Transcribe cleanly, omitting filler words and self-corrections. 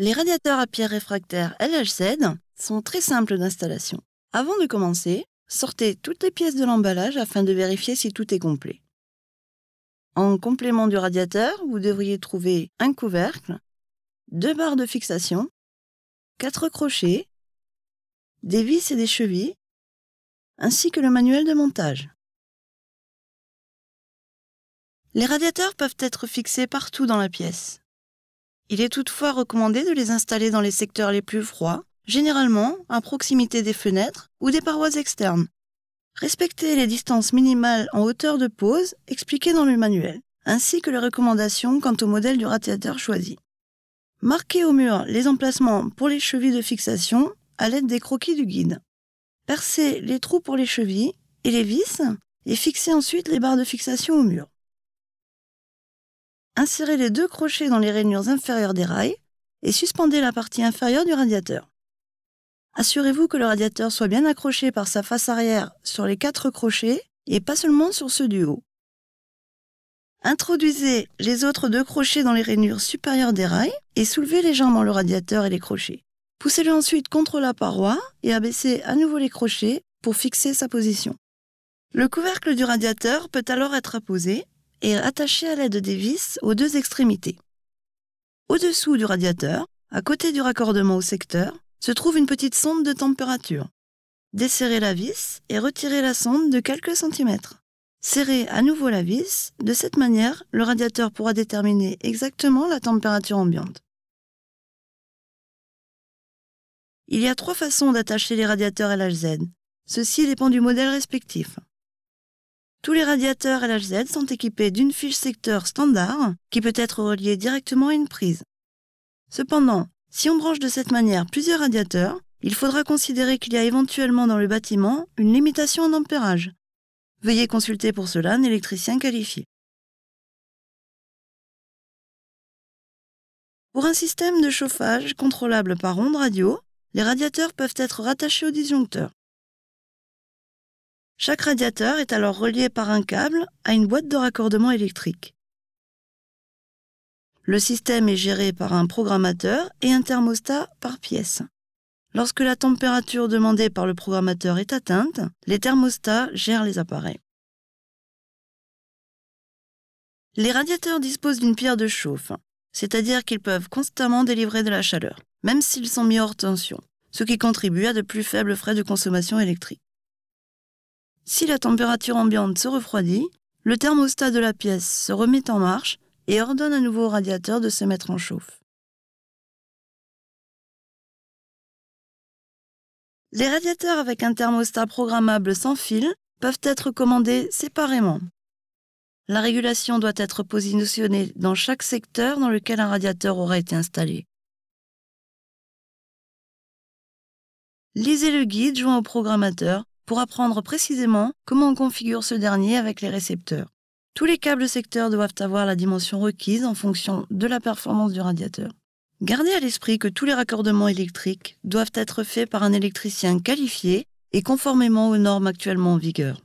Les radiateurs à pierre réfractaire LHZ sont très simples d'installation. Avant de commencer, sortez toutes les pièces de l'emballage afin de vérifier si tout est complet. En complément du radiateur, vous devriez trouver un couvercle, 2 barres de fixation, 4 crochets, des vis et des chevilles, ainsi que le manuel de montage. Les radiateurs peuvent être fixés partout dans la pièce. Il est toutefois recommandé de les installer dans les secteurs les plus froids, généralement à proximité des fenêtres ou des parois externes. Respectez les distances minimales en hauteur de pose expliquées dans le manuel, ainsi que les recommandations quant au modèle du radiateur choisi. Marquez au mur les emplacements pour les chevilles de fixation à l'aide des croquis du guide. Percez les trous pour les chevilles et les vis et fixez ensuite les barres de fixation au mur. Insérez les 2 crochets dans les rainures inférieures des rails et suspendez la partie inférieure du radiateur. Assurez-vous que le radiateur soit bien accroché par sa face arrière sur les 4 crochets et pas seulement sur ceux du haut. Introduisez les autres 2 crochets dans les rainures supérieures des rails et soulevez légèrement le radiateur et les crochets. Poussez-le ensuite contre la paroi et abaissez à nouveau les crochets pour fixer sa position. Le couvercle du radiateur peut alors être apposé et attaché à l'aide des vis aux 2 extrémités. Au-dessous du radiateur, à côté du raccordement au secteur, se trouve une petite sonde de température. Desserrez la vis et retirez la sonde de quelques centimètres. Serrez à nouveau la vis, de cette manière, le radiateur pourra déterminer exactement la température ambiante. Il y a 3 façons d'attacher les radiateurs LHZ. Ceci dépend du modèle respectif. Tous les radiateurs LHZ sont équipés d'une fiche secteur standard qui peut être reliée directement à une prise. Cependant, si on branche de cette manière plusieurs radiateurs, il faudra considérer qu'il y a éventuellement dans le bâtiment une limitation en ampérage. Veuillez consulter pour cela un électricien qualifié. Pour un système de chauffage contrôlable par ondes radio, les radiateurs peuvent être rattachés au disjoncteur. Chaque radiateur est alors relié par un câble à une boîte de raccordement électrique. Le système est géré par un programmateur et un thermostat par pièce. Lorsque la température demandée par le programmateur est atteinte, les thermostats gèrent les appareils. Les radiateurs disposent d'une pierre de chauffe, c'est-à-dire qu'ils peuvent constamment délivrer de la chaleur, même s'ils sont mis hors tension, ce qui contribue à de plus faibles frais de consommation électrique. Si la température ambiante se refroidit, le thermostat de la pièce se remet en marche et ordonne à nouveau au radiateur de se mettre en chauffe. Les radiateurs avec un thermostat programmable sans fil peuvent être commandés séparément. La régulation doit être positionnée dans chaque secteur dans lequel un radiateur aura été installé. Lisez le guide joint au programmateur pour apprendre précisément comment on configure ce dernier avec les récepteurs. Tous les câbles secteurs doivent avoir la dimension requise en fonction de la performance du radiateur. Gardez à l'esprit que tous les raccordements électriques doivent être faits par un électricien qualifié et conformément aux normes actuellement en vigueur.